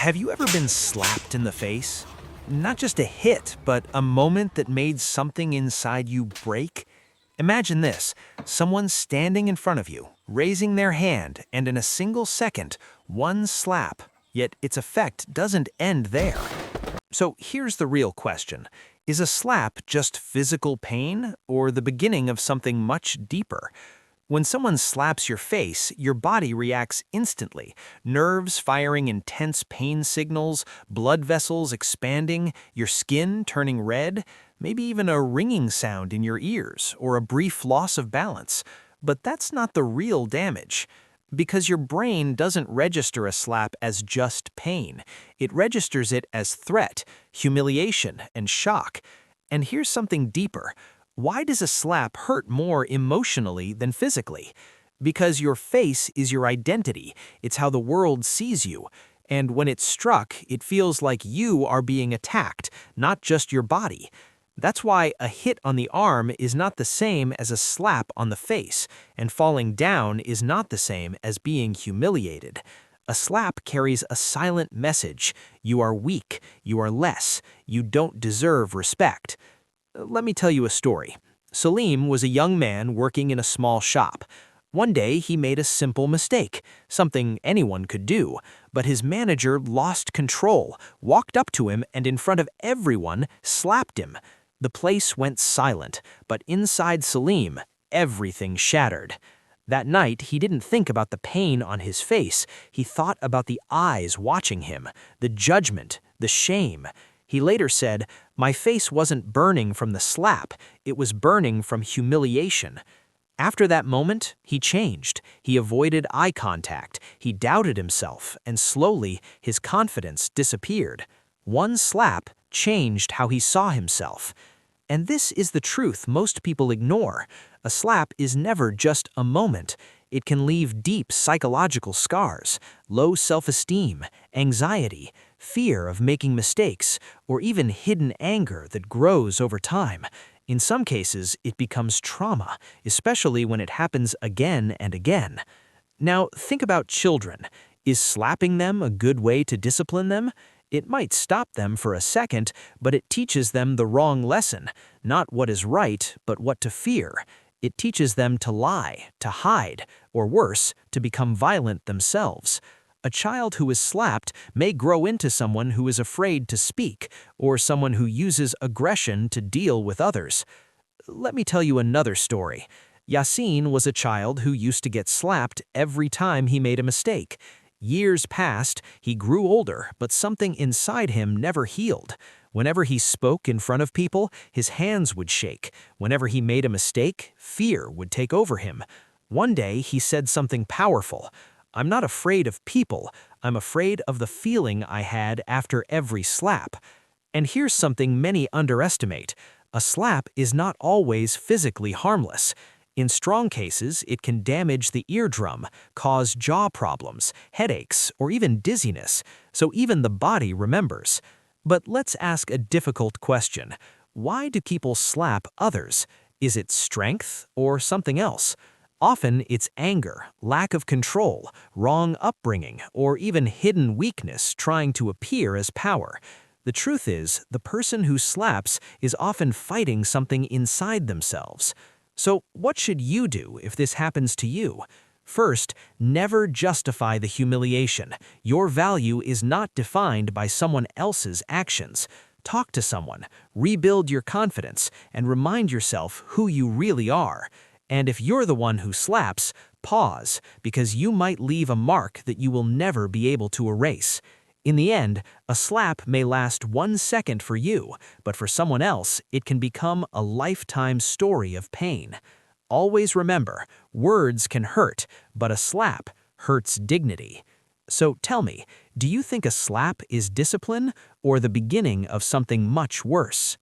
Have you ever been slapped in the face? Not just a hit, but a moment that made something inside you break? Imagine this, someone standing in front of you, raising their hand, and in a single second, one slap, yet its effect doesn't end there. So here's the real question. Is a slap just physical pain, or the beginning of something much deeper? When someone slaps your face, your body reacts instantly, nerves firing intense pain signals, blood vessels expanding, your skin turning red, maybe even a ringing sound in your ears or a brief loss of balance. But that's not the real damage. Because your brain doesn't register a slap as just pain. It registers it as threat, humiliation, and shock. And here's something deeper. Why does a slap hurt more emotionally than physically? Because your face is your identity. It's how the world sees you. And when it's struck, it feels like you are being attacked, not just your body. That's why a hit on the arm is not the same as a slap on the face, and falling down is not the same as being humiliated. A slap carries a silent message. You are weak, you are less, you don't deserve respect. Let me tell you a story. Salim was a young man working in a small shop. One day he made a simple mistake, something anyone could do, but his manager lost control, walked up to him and in front of everyone slapped him. The place went silent, but inside Salim, everything shattered. That night, he didn't think about the pain on his face. He thought about the eyes watching him, the judgment, the shame. He later said, "My face wasn't burning from the slap, it was burning from humiliation." After that moment, he changed. He avoided eye contact, he doubted himself, and slowly his confidence disappeared. One slap changed how he saw himself. And this is the truth most people ignore. A slap is never just a moment. It can leave deep psychological scars, low self-esteem, anxiety, fear of making mistakes, or even hidden anger that grows over time. In some cases, it becomes trauma, especially when it happens again and again. Now, think about children. Is slapping them a good way to discipline them? It might stop them for a second, but it teaches them the wrong lesson, not what is right, but what to fear. It teaches them to lie, to hide, or worse, to become violent themselves. A child who is slapped may grow into someone who is afraid to speak, or someone who uses aggression to deal with others. Let me tell you another story. Yasin was a child who used to get slapped every time he made a mistake. Years passed, he grew older, but something inside him never healed. Whenever he spoke in front of people, his hands would shake. Whenever he made a mistake, fear would take over him. One day, he said something powerful. "I'm not afraid of people, I'm afraid of the feeling I had after every slap." And here's something many underestimate. A slap is not always physically harmless. In strong cases, it can damage the eardrum, cause jaw problems, headaches, or even dizziness, so even the body remembers. But let's ask a difficult question. Why do people slap others? Is it strength or something else? Often it's anger, lack of control, wrong upbringing, or even hidden weakness trying to appear as power. The truth is, the person who slaps is often fighting something inside themselves. So what should you do if this happens to you? First, never justify the humiliation. Your value is not defined by someone else's actions. Talk to someone, rebuild your confidence, and remind yourself who you really are. And if you're the one who slaps, pause, because you might leave a mark that you will never be able to erase. In the end, a slap may last 1 second for you, but for someone else, it can become a lifetime story of pain. Always remember, words can hurt, but a slap hurts dignity. So tell me, do you think a slap is discipline or the beginning of something much worse?